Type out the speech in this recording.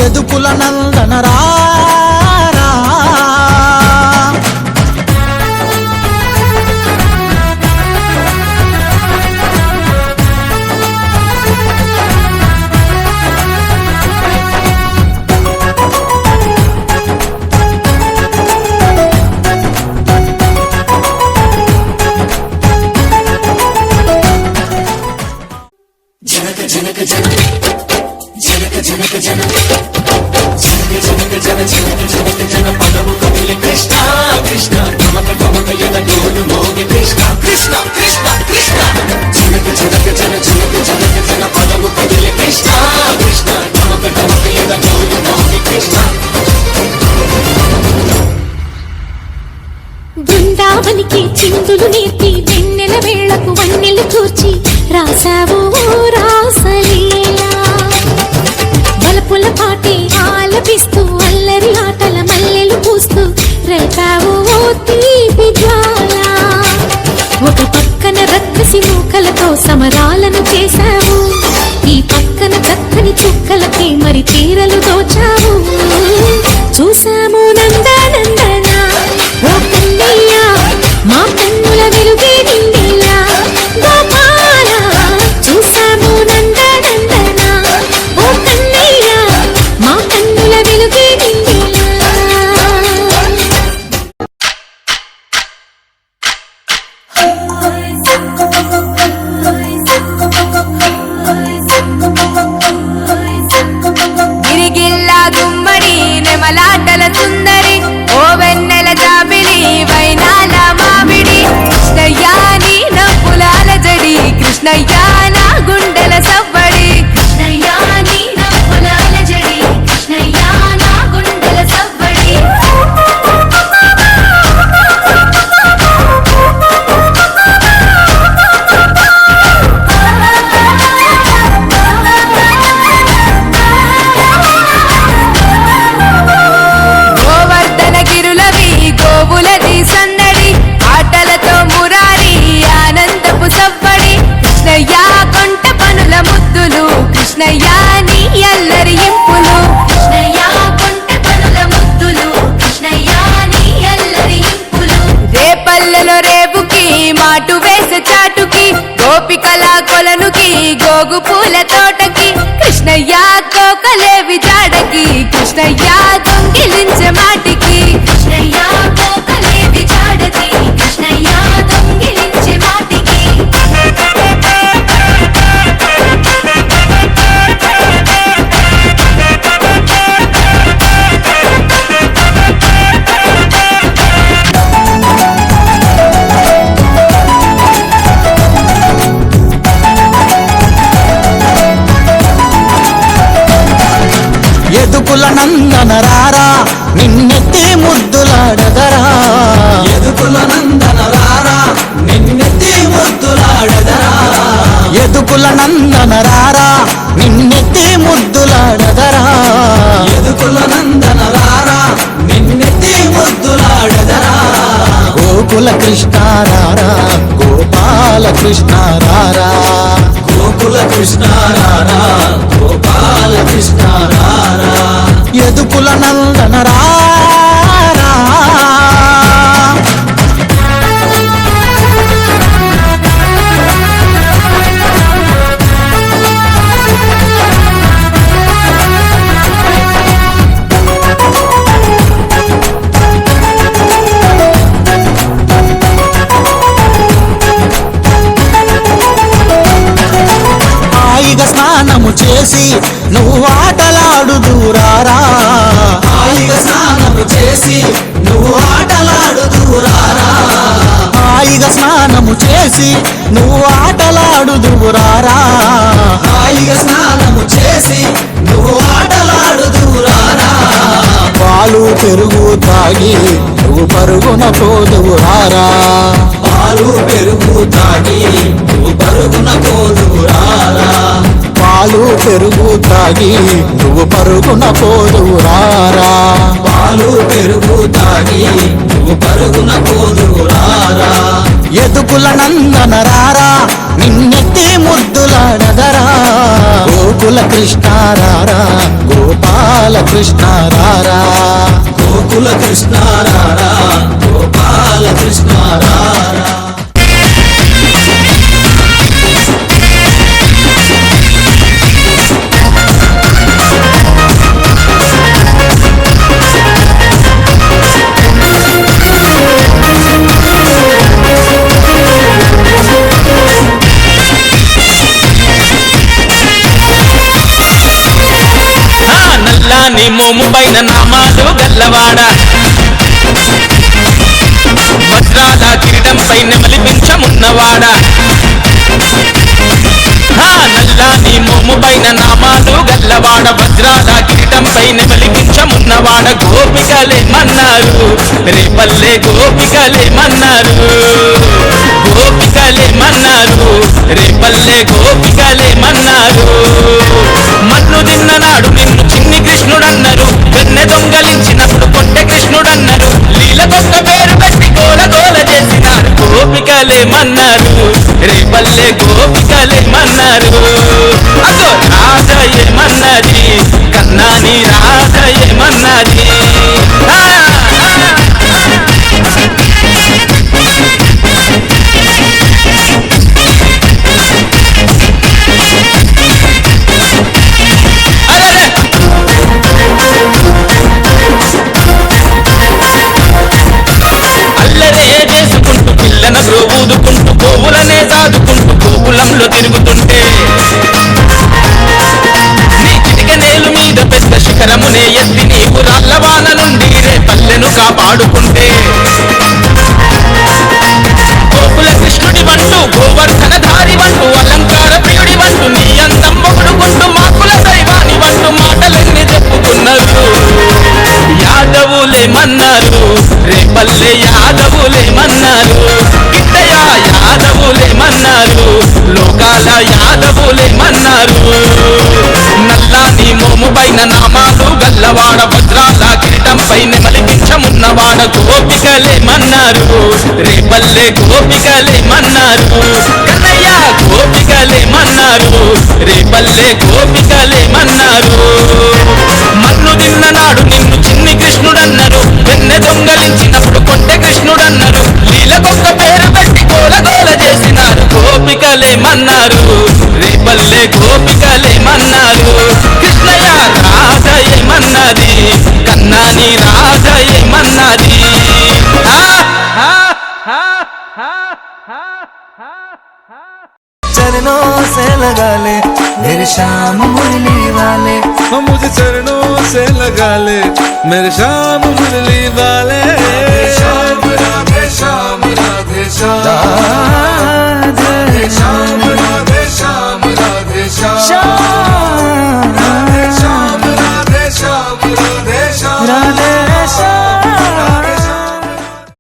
యదుకుల నందన రారా జనక జన జనక జనక జన జనక జనక జన జనక జనక జన పదము కదిలి కృష్ణ కృష్ణ గమక గమక యద గోలు మోగి కృష్ణ కృష్ణ కృష్ణ కృష్ణ జనక జనక జన జనక జనక జన పదము కదిలి కృష్ణ కృష్ణ గమక గమక యద గోలు మోగి కృష్ణ బృందావనికి చిందులు నేర్పి వెన్నెల వేళకు వన్నెలు కూర్చి రాసావు రాసలీలా బలపుల పాటే ఆలపిస్తూ అల్లరి ఆటల మల్లెలు పూస్తూ రేపావు తీపి జ్వాల ఒక పక్కన రక్కసి మూకలతో సమరాలను చేశావు ఈ పక్కన చక్కని చుక్కలకి మరి తీరలు దోచావు చూసాము నందనందన ఓ కన్నయ్య మా కన్నుల వెలుగే నిండిలా గోపాల చూసాము నందనందన ఓ కన్నయ్య మా కన్నుల వెలుగే నిండిలా గిరిగిల్లా గుమ్మడి నెమలాటల సుందరి ఓ వెన్నెల జాబిలి వైనాల మామిడి కృష్ణయ్యా నీ నవ్వులాల జడి కృష్ణయ్యా నా గుండెల సవ్వడి కృష్ణయ్యా నీ నవ్వులాల జడి కృష్ణయ్యా నా గుండెల సవ్వడి గోవర్ధన గిరులవి గోవులది సందడి ఆటలతో మురారి ఆనందపు సవ్వడి కృష్ణయ్యా కొంట పనుల ముద్దులు కృష్ణయ్యా నీ అల్లరి ఇంపులు కృష్ణయ్యా కొంట పనుల ముద్దులు కృష్ణయ్యా నీ అల్లరి ఇంపులు రేపల్లెలో రేపుకి మాటు వేసే చాటుకి గోపికల కొలనుకి గోగు పూల తోటకి కృష్ణయ్యా కోకలేవి జాడకి కృష్ణయ్యా దొంగిలించే మాటికి కృష్ణయ్యా కోకలేవి జాడకి కృష్ణయ్యా దొంగిలించే మాటికి యదుకుల నందన రారా నిన్నెత్తి ముద్దులాడదరా యదుకుల నందన రారా నిన్నెత్తి ముద్దులాడదరా యదుకుల నందన రారా నిన్నెత్తి ముద్దులాడదరా యదుకుల నందన రారా నిన్నెత్తి ముద్దులాడదరా గోకుల కృష్ణ రారా గోపాల కృష్ణ రారా గోకుల కృష్ణ రారా గోపాల కృష్ణ రారా యదుకుల నందన రారా హాయిగా స్నానము చేసి నువ్వు ఆటలాడుదురారా హాయిగా స్నానము చేసి నువ్వు ఆటలాడుదురారా హాయిగా స్నానము చేసి నువ్వు ఆటలాడుదురారా హాయిగా స్నానము చేసి నువ్వు ఆటలాడుదురారా పాలు పెరుగు తాగి నువ్వు పరుగున పోదురారా పాలు పెరుగు తాగి నువ్వు పరుగున పోదురారా పాలు పెరుగు తాగి నువ్వు పరుగున పోదురారా పాలు పెరుగు తాగి నువ్వు పరుగున పోదురారా యదుకుల నందన రారా నిన్నెత్తి ముద్దులాడదరా గోకుల కృష్ణ రారా గోపాల కృష్ణ రారా గోకుల కృష్ణ రారా గోపాల కృష్ణ రారా నల్లాని మోము పైన నామాలు గల్లవాడ వజ్రాల కిరీటం పైన మలిపించమున్నవాడ నల్లాని మోము పైన నామాలు గల్లవాడ వజ్రాల కిరీటం పైన మలిపించమున్నవాడ గోపికలేమన్నారు రేపల్లె గోపికలేమన్నారు గోపికలేమన్నారు రేపల్లె గోపికలేమన్నారు మన్ను తిన్ననాడు నిన్ను చిన్ని కృష్ణుడన్నారు వెన్నె దొంగలించినప్పుడు పొట్టె కృష్ణుడన్నారు లీలకొక్క పేరు పెట్టి గోల గోల చేసినారు గోపికలేమన్నారు రేపల్లె గోపికలేమన్నారు అదో రాధయేమన్నది కన్నాని రాధయేమన్నది ఊదుకుంటూ గోవులనే దాదుకుంటూ గోకులంలో తిరుగుతుంటే నీ చిటిక నేలు మీద పెద్ద శిఖరమునే ఎత్తి నీవు రాళ్ళవాన నుండి రే పల్లెను కాపాడుకుంటే గోకుల కృష్ణుడి వంటూ గోవర్ధన ధారి వంటూ అలంకార ప్రియుడి వంటూ నీ అందం పొగుడుకుంటూ మాకుల దైవాని వంటూ మాటలన్నీ చెప్పుకున్నారు యాదవులేమన్నారు రేపల్లె యాదవులేమన్నారు యాదవులేమన్నారు లోకాల యాదవులేమన్నారు నల్లాని మోము పైన నామాలు గల్లవాడ వజ్రాల కిరీటం పైన మలిపించమున్నవాడ గోపికలేమన్నారు రేపల్లె గోపికలేమన్నారు కన్నయ్య గోపికలేమన్నారు రేపల్లె గోపికలేమన్నారు మన్ను తిన్ననాడు నిన్ను చిన్ని కృష్ణుడన్నారు వెన్నె దొంగలించినప్పుడు కొట్టె కృష్ణుడన్నారు లీలకొక్క పేరు పెట్టి గోల గోల చేసినారు గోపికలేమన్నారు రేపల్లె గోపికలేమన్నారు కృష్ణయ్య రాధయేమన్నది కన్నాని రాధయేమన్నది चरणों से लगा ले मेरे शाम मुरली वाले मुझे चरणों से लगा ले मेरे शाम मुरली वाले